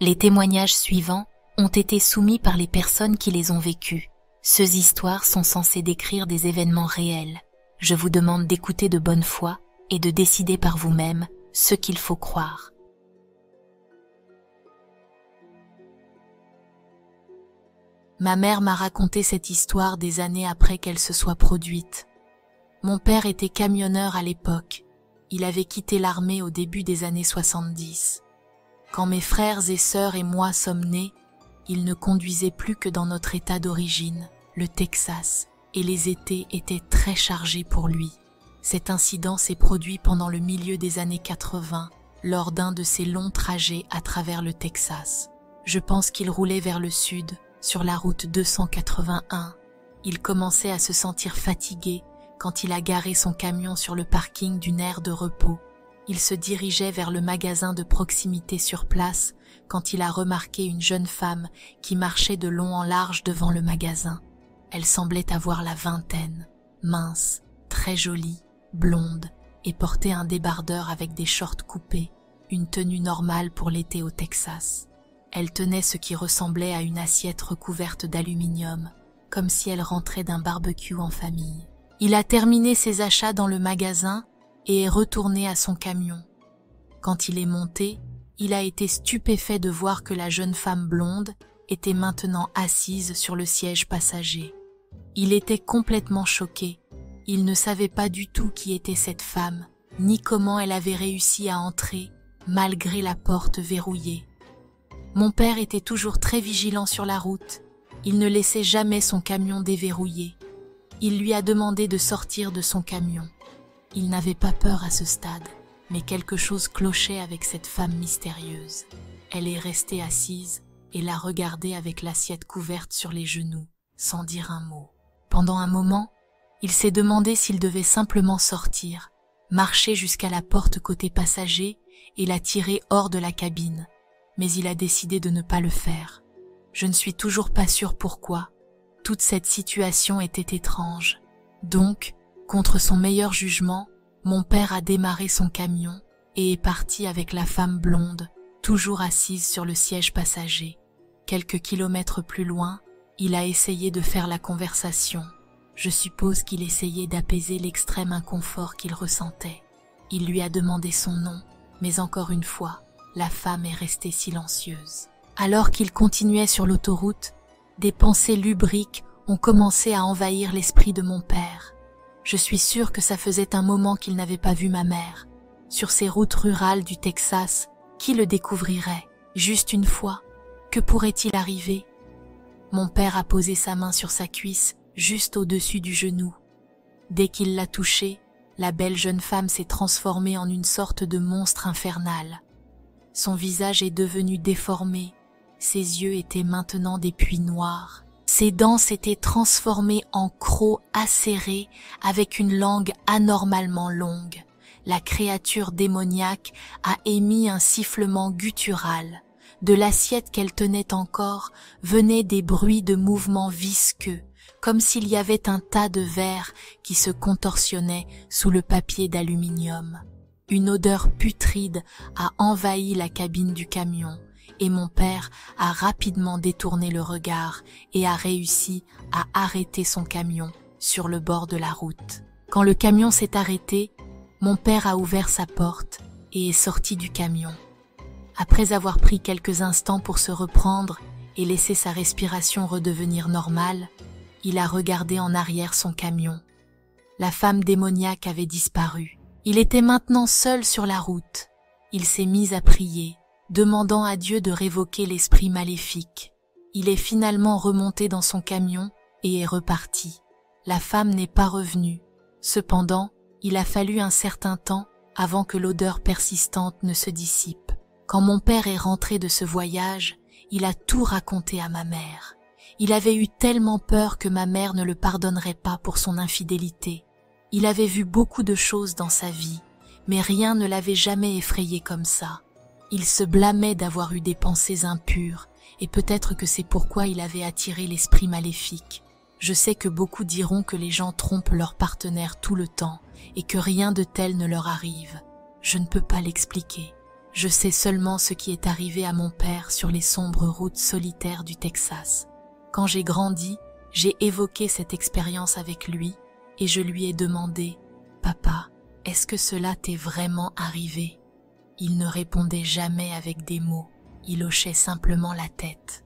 Les témoignages suivants ont été soumis par les personnes qui les ont vécus. Ces histoires sont censées décrire des événements réels. Je vous demande d'écouter de bonne foi et de décider par vous-même ce qu'il faut croire. Ma mère m'a raconté cette histoire des années après qu'elle se soit produite. Mon père était camionneur à l'époque. Il avait quitté l'armée au début des années 70. Quand mes frères et sœurs et moi sommes nés, il ne conduisait plus que dans notre état d'origine, le Texas, et les étés étaient très chargés pour lui. Cet incident s'est produit pendant le milieu des années 80, lors d'un de ses longs trajets à travers le Texas. Je pense qu'il roulait vers le sud, sur la route 281. Il commençait à se sentir fatigué quand il a garé son camion sur le parking d'une aire de repos. Il se dirigeait vers le magasin de proximité sur place quand il a remarqué une jeune femme qui marchait de long en large devant le magasin. Elle semblait avoir la vingtaine, mince, très jolie, blonde, et portait un débardeur avec des shorts coupés, une tenue normale pour l'été au Texas. Elle tenait ce qui ressemblait à une assiette recouverte d'aluminium, comme si elle rentrait d'un barbecue en famille. Il a terminé ses achats dans le magasin et est retourné à son camion. Quand il est monté, il a été stupéfait de voir que la jeune femme blonde était maintenant assise sur le siège passager. Il était complètement choqué. Il ne savait pas du tout qui était cette femme, ni comment elle avait réussi à entrer, malgré la porte verrouillée. Mon père était toujours très vigilant sur la route. Il ne laissait jamais son camion déverrouillé. Il lui a demandé de sortir de son camion. Il n'avait pas peur à ce stade, mais quelque chose clochait avec cette femme mystérieuse. Elle est restée assise et l'a regardé avec l'assiette couverte sur les genoux, sans dire un mot. Pendant un moment, il s'est demandé s'il devait simplement sortir, marcher jusqu'à la porte côté passager et la tirer hors de la cabine. Mais il a décidé de ne pas le faire. Je ne suis toujours pas sûre pourquoi. Toute cette situation était étrange. Donc, contre son meilleur jugement, mon père a démarré son camion et est parti avec la femme blonde, toujours assise sur le siège passager. Quelques kilomètres plus loin, il a essayé de faire la conversation. Je suppose qu'il essayait d'apaiser l'extrême inconfort qu'il ressentait. Il lui a demandé son nom, mais encore une fois, la femme est restée silencieuse. Alors qu'il continuait sur l'autoroute, des pensées lubriques ont commencé à envahir l'esprit de mon père. Je suis sûre que ça faisait un moment qu'il n'avait pas vu ma mère. Sur ces routes rurales du Texas, qui le découvrirait? Juste une fois, que pourrait-il arriver? Mon père a posé sa main sur sa cuisse, juste au-dessus du genou. Dès qu'il l'a touchée, la belle jeune femme s'est transformée en une sorte de monstre infernal. Son visage est devenu déformé, ses yeux étaient maintenant des puits noirs. Ses dents s'étaient transformées en crocs acérés avec une langue anormalement longue. La créature démoniaque a émis un sifflement guttural. De l'assiette qu'elle tenait encore venaient des bruits de mouvements visqueux, comme s'il y avait un tas de verre qui se contorsionnait sous le papier d'aluminium. Une odeur putride a envahi la cabine du camion et mon père a rapidement détourné le regard et a réussi à arrêter son camion sur le bord de la route. Quand le camion s'est arrêté, mon père a ouvert sa porte et est sorti du camion. Après avoir pris quelques instants pour se reprendre et laisser sa respiration redevenir normale, il a regardé en arrière son camion. La femme démoniaque avait disparu. Il était maintenant seul sur la route. Il s'est mis à prier, demandant à Dieu de révoquer l'esprit maléfique. Il est finalement remonté dans son camion et est reparti. La femme n'est pas revenue. Cependant, il a fallu un certain temps avant que l'odeur persistante ne se dissipe. Quand mon père est rentré de ce voyage, il a tout raconté à ma mère. Il avait eu tellement peur que ma mère ne le pardonnerait pas pour son infidélité. Il avait vu beaucoup de choses dans sa vie, mais rien ne l'avait jamais effrayé comme ça. Il se blâmait d'avoir eu des pensées impures, et peut-être que c'est pourquoi il avait attiré l'esprit maléfique. Je sais que beaucoup diront que les gens trompent leur partenaire tout le temps, et que rien de tel ne leur arrive. Je ne peux pas l'expliquer. Je sais seulement ce qui est arrivé à mon père sur les sombres routes solitaires du Texas. Quand j'ai grandi, j'ai évoqué cette expérience avec lui et je lui ai demandé « Papa, est-ce que cela t'est vraiment arrivé ?» Il ne répondait jamais avec des mots, il hochait simplement la tête.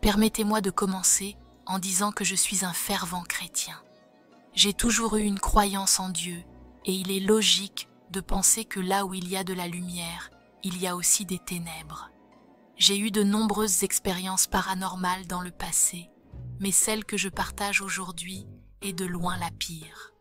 Permettez-moi de commencer en disant que je suis un fervent chrétien. J'ai toujours eu une croyance en Dieu et il est logique de penser que là où il y a de la lumière, il y a aussi des ténèbres. J'ai eu de nombreuses expériences paranormales dans le passé, mais celle que je partage aujourd'hui est de loin la pire.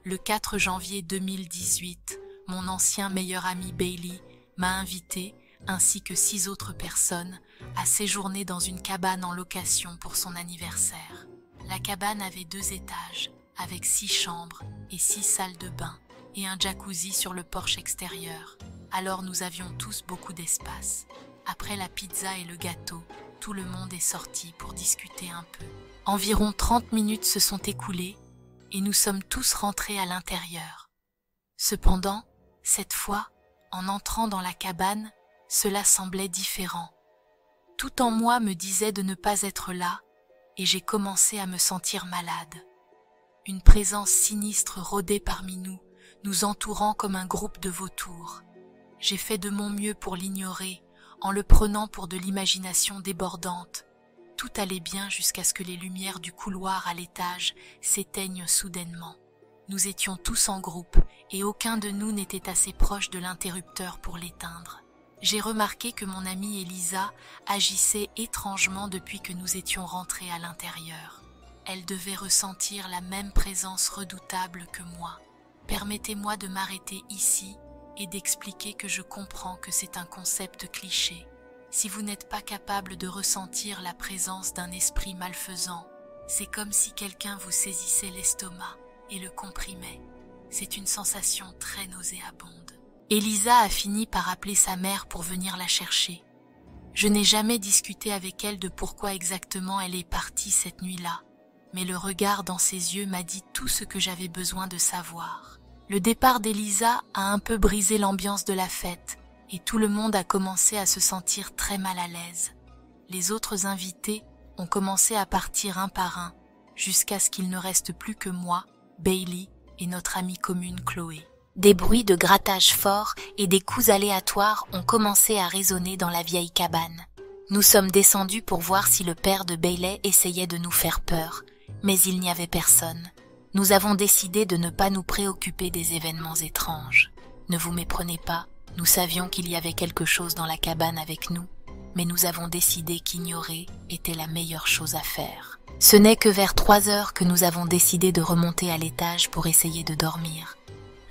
Le 4 janvier 2018, mon ancien meilleur ami Bailey m'a invité, ainsi que 6 autres personnes, à séjourner dans une cabane en location pour son anniversaire. La cabane avait 2 étages, avec 6 chambres et 6 salles de bain, et un jacuzzi sur le porche extérieur. Alors nous avions tous beaucoup d'espace. Après la pizza et le gâteau, tout le monde est sorti pour discuter un peu. Environ 30 minutes se sont écoulées et nous sommes tous rentrés à l'intérieur. Cependant, cette fois, en entrant dans la cabane, cela semblait différent. Tout en moi me disait de ne pas être là et j'ai commencé à me sentir malade. Une présence sinistre rôdait parmi nous, nous entourant comme un groupe de vautours. J'ai fait de mon mieux pour l'ignorer, en le prenant pour de l'imagination débordante. Tout allait bien jusqu'à ce que les lumières du couloir à l'étage s'éteignent soudainement. Nous étions tous en groupe et aucun de nous n'était assez proche de l'interrupteur pour l'éteindre. J'ai remarqué que mon amie Elisa agissait étrangement depuis que nous étions rentrés à l'intérieur. Elle devait ressentir la même présence redoutable que moi. Permettez-moi de m'arrêter ici et d'expliquer que je comprends que c'est un concept cliché. Si vous n'êtes pas capable de ressentir la présence d'un esprit malfaisant, c'est comme si quelqu'un vous saisissait l'estomac et le comprimait. C'est une sensation très nauséabonde. Elisa a fini par appeler sa mère pour venir la chercher. Je n'ai jamais discuté avec elle de pourquoi exactement elle est partie cette nuit-là, mais le regard dans ses yeux m'a dit tout ce que j'avais besoin de savoir. Le départ d'Elisa a un peu brisé l'ambiance de la fête et tout le monde a commencé à se sentir très mal à l'aise. Les autres invités ont commencé à partir un par un, jusqu'à ce qu'il ne reste plus que moi, Bailey et notre amie commune Chloé. Des bruits de grattage forts et des coups aléatoires ont commencé à résonner dans la vieille cabane. Nous sommes descendus pour voir si le père de Bailey essayait de nous faire peur, mais il n'y avait personne. Nous avons décidé de ne pas nous préoccuper des événements étranges. Ne vous méprenez pas, nous savions qu'il y avait quelque chose dans la cabane avec nous, mais nous avons décidé qu'ignorer était la meilleure chose à faire. Ce n'est que vers 3 heures que nous avons décidé de remonter à l'étage pour essayer de dormir.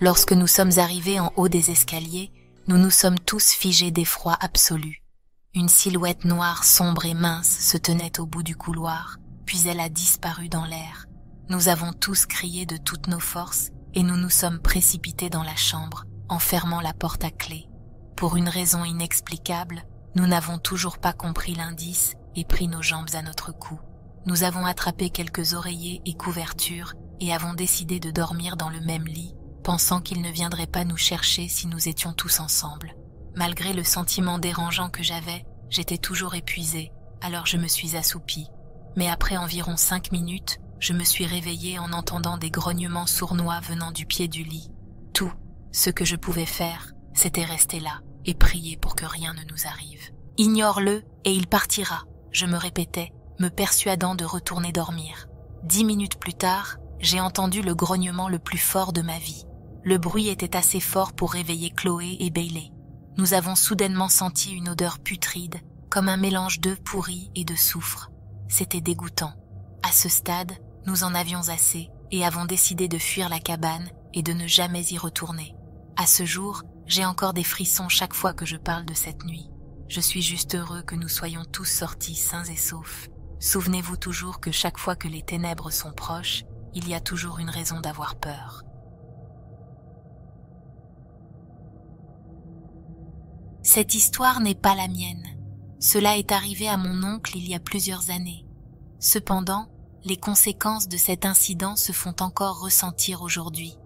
Lorsque nous sommes arrivés en haut des escaliers, nous nous sommes tous figés d'effroi absolu. Une silhouette noire sombre et mince se tenait au bout du couloir, puis elle a disparu dans l'air. Nous avons tous crié de toutes nos forces et nous nous sommes précipités dans la chambre, en fermant la porte à clé. Pour une raison inexplicable, nous n'avons toujours pas compris l'indice et pris nos jambes à notre cou. Nous avons attrapé quelques oreillers et couvertures et avons décidé de dormir dans le même lit, pensant qu'il ne viendrait pas nous chercher si nous étions tous ensemble. Malgré le sentiment dérangeant que j'avais, j'étais toujours épuisée, alors je me suis assoupie. Mais après environ 5 minutes, je me suis réveillée en entendant des grognements sournois venant du pied du lit. Tout ce que je pouvais faire, c'était rester là et prier pour que rien ne nous arrive. « Ignore-le et il partira », je me répétais, me persuadant de retourner dormir. 10 minutes plus tard, j'ai entendu le grognement le plus fort de ma vie. Le bruit était assez fort pour réveiller Chloé et Bailey. Nous avons soudainement senti une odeur putride, comme un mélange d'œufs pourris et de soufre. C'était dégoûtant. À ce stade, nous en avions assez et avons décidé de fuir la cabane et de ne jamais y retourner. À ce jour, j'ai encore des frissons chaque fois que je parle de cette nuit. Je suis juste heureux que nous soyons tous sortis sains et saufs. Souvenez-vous toujours que chaque fois que les ténèbres sont proches, il y a toujours une raison d'avoir peur. Cette histoire n'est pas la mienne. Cela est arrivé à mon oncle il y a plusieurs années. Cependant, Les conséquences de cet incident se font encore ressentir aujourd'hui.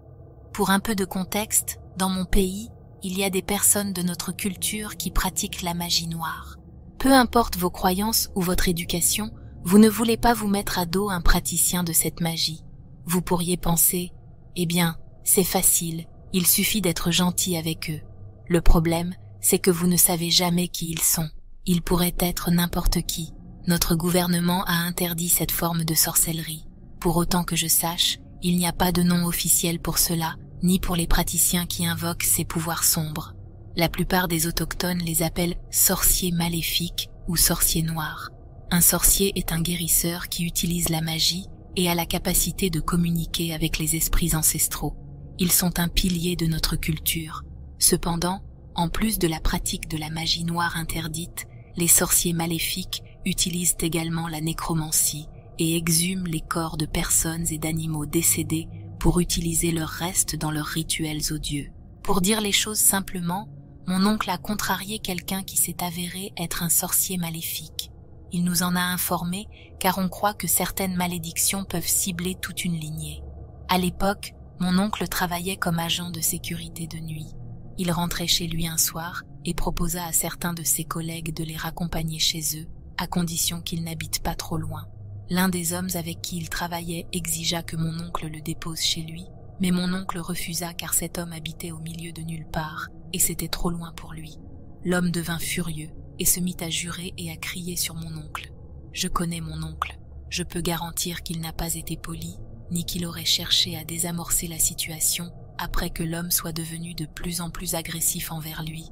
Pour un peu de contexte, dans mon pays, il y a des personnes de notre culture qui pratiquent la magie noire. Peu importe vos croyances ou votre éducation, vous ne voulez pas vous mettre à dos un praticien de cette magie. Vous pourriez penser, eh bien, c'est facile, il suffit d'être gentil avec eux. Le problème, c'est que vous ne savez jamais qui ils sont. Ils pourraient être n'importe qui. Notre gouvernement a interdit cette forme de sorcellerie. Pour autant que je sache, il n'y a pas de nom officiel pour cela, ni pour les praticiens qui invoquent ces pouvoirs sombres. La plupart des autochtones les appellent sorciers maléfiques ou sorciers noirs. Un sorcier est un guérisseur qui utilise la magie et a la capacité de communiquer avec les esprits ancestraux. Ils sont un pilier de notre culture. Cependant, en plus de la pratique de la magie noire interdite, les sorciers maléfiques utilisent également la nécromancie et exhument les corps de personnes et d'animaux décédés pour utiliser leurs restes dans leurs rituels odieux. Pour dire les choses simplement, mon oncle a contrarié quelqu'un qui s'est avéré être un sorcier maléfique. Il nous en a informé car on croit que certaines malédictions peuvent cibler toute une lignée. À l'époque, mon oncle travaillait comme agent de sécurité de nuit. Il rentrait chez lui un soir et proposa à certains de ses collègues de les raccompagner chez eux, à condition qu'ils n'habitent pas trop loin. L'un des hommes avec qui il travaillait exigea que mon oncle le dépose chez lui, mais mon oncle refusa car cet homme habitait au milieu de nulle part et c'était trop loin pour lui. L'homme devint furieux et se mit à jurer et à crier sur mon oncle. Je connais mon oncle. Je peux garantir qu'il n'a pas été poli, ni qu'il aurait cherché à désamorcer la situation après que l'homme soit devenu de plus en plus agressif envers lui.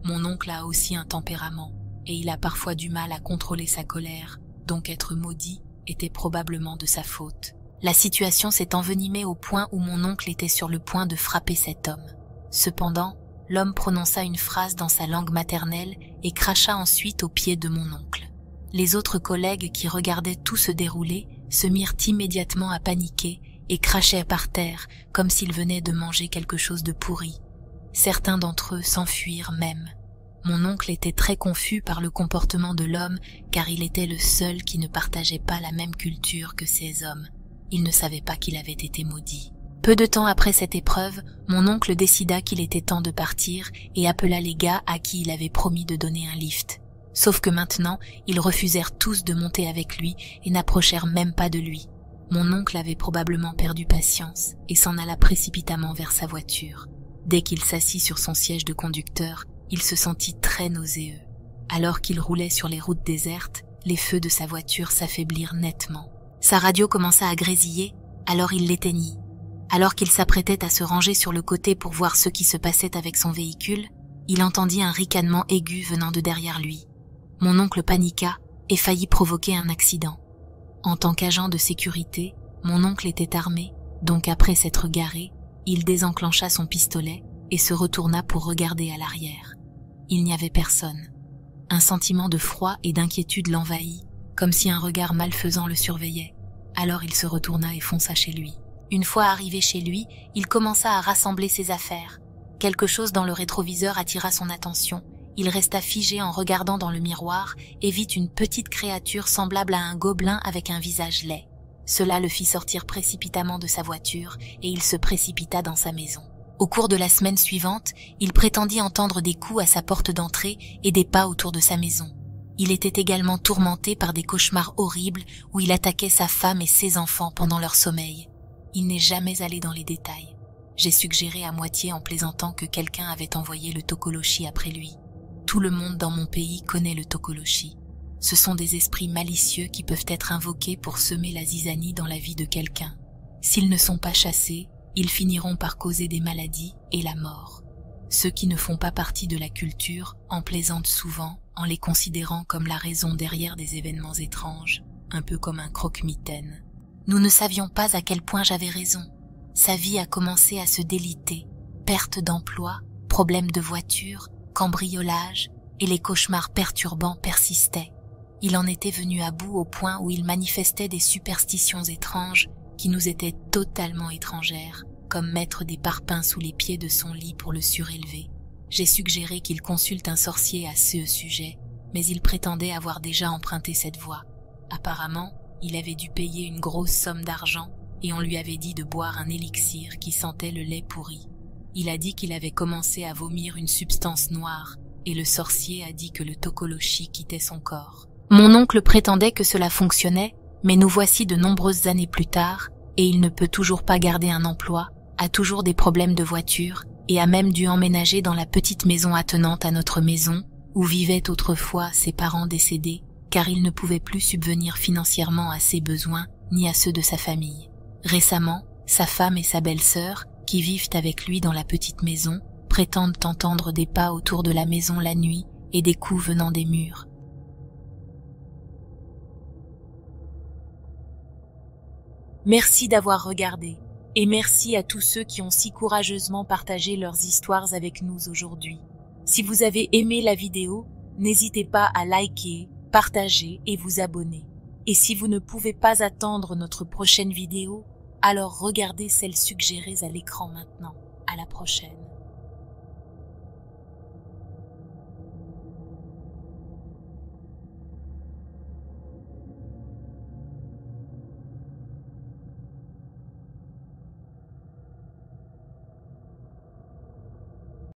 Mon oncle a aussi un tempérament, et il a parfois du mal à contrôler sa colère, donc être maudit était probablement de sa faute. La situation s'est envenimée au point où mon oncle était sur le point de frapper cet homme. Cependant, l'homme prononça une phrase dans sa langue maternelle et cracha ensuite aux pieds de mon oncle. Les autres collègues qui regardaient tout se dérouler se mirent immédiatement à paniquer et crachaient par terre comme s'ils venaient de manger quelque chose de pourri. Certains d'entre eux s'enfuirent même. Mon oncle était très confus par le comportement de l'homme car il était le seul qui ne partageait pas la même culture que ces hommes. Il ne savait pas qu'il avait été maudit. Peu de temps après cette épreuve, mon oncle décida qu'il était temps de partir et appela les gars à qui il avait promis de donner un lift. Sauf que maintenant, ils refusèrent tous de monter avec lui et n'approchèrent même pas de lui. Mon oncle avait probablement perdu patience et s'en alla précipitamment vers sa voiture. Dès qu'il s'assit sur son siège de conducteur, il se sentit très nauséeux. Alors qu'il roulait sur les routes désertes, les feux de sa voiture s'affaiblirent nettement. Sa radio commença à grésiller, alors il l'éteignit. Alors qu'il s'apprêtait à se ranger sur le côté pour voir ce qui se passait avec son véhicule, il entendit un ricanement aigu venant de derrière lui. Mon oncle paniqua et faillit provoquer un accident. En tant qu'agent de sécurité, mon oncle était armé, donc après s'être garé, il désenclencha son pistolet et se retourna pour regarder à l'arrière. Il n'y avait personne. Un sentiment de froid et d'inquiétude l'envahit, comme si un regard malfaisant le surveillait. Alors il se retourna et fonça chez lui. Une fois arrivé chez lui, il commença à rassembler ses affaires. Quelque chose dans le rétroviseur attira son attention. Il resta figé en regardant dans le miroir et vit une petite créature semblable à un gobelin avec un visage laid. Cela le fit sortir précipitamment de sa voiture et il se précipita dans sa maison. Au cours de la semaine suivante, il prétendit entendre des coups à sa porte d'entrée et des pas autour de sa maison. Il était également tourmenté par des cauchemars horribles où il attaquait sa femme et ses enfants pendant leur sommeil. Il n'est jamais allé dans les détails. J'ai suggéré à moitié en plaisantant que quelqu'un avait envoyé le tokoloshi après lui. Tout le monde dans mon pays connaît le tokoloshi. Ce sont des esprits malicieux qui peuvent être invoqués pour semer la zizanie dans la vie de quelqu'un. S'ils ne sont pas chassés, ils finiront par causer des maladies et la mort. Ceux qui ne font pas partie de la culture en plaisantent souvent en les considérant comme la raison derrière des événements étranges, un peu comme un croque-mitaine. Nous ne savions pas à quel point j'avais raison. Sa vie a commencé à se déliter. Perte d'emploi, problèmes de voiture, cambriolage et les cauchemars perturbants persistaient. Il en était venu à bout au point où il manifestait des superstitions étranges qui nous étaient totalement étrangères, comme mettre des parpaings sous les pieds de son lit pour le surélever. J'ai suggéré qu'il consulte un sorcier à ce sujet, mais il prétendait avoir déjà emprunté cette voie. Apparemment, Il avait dû payer une grosse somme d'argent et on lui avait dit de boire un élixir qui sentait le lait pourri. Il a dit qu'il avait commencé à vomir une substance noire et le sorcier a dit que le tokoloshi quittait son corps. Mon oncle prétendait que cela fonctionnait, mais nous voici de nombreuses années plus tard et il ne peut toujours pas garder un emploi, a toujours des problèmes de voiture et a même dû emménager dans la petite maison attenante à notre maison où vivaient autrefois ses parents décédés car il ne pouvait plus subvenir financièrement à ses besoins ni à ceux de sa famille. Récemment, sa femme et sa belle-sœur, qui vivent avec lui dans la petite maison, prétendent entendre des pas autour de la maison la nuit et des coups venant des murs. Merci d'avoir regardé et merci à tous ceux qui ont si courageusement partagé leurs histoires avec nous aujourd'hui. Si vous avez aimé la vidéo, n'hésitez pas à liker, partager et vous abonner. Et si vous ne pouvez pas attendre notre prochaine vidéo, alors regardez celle suggérée à l'écran maintenant. À la prochaine.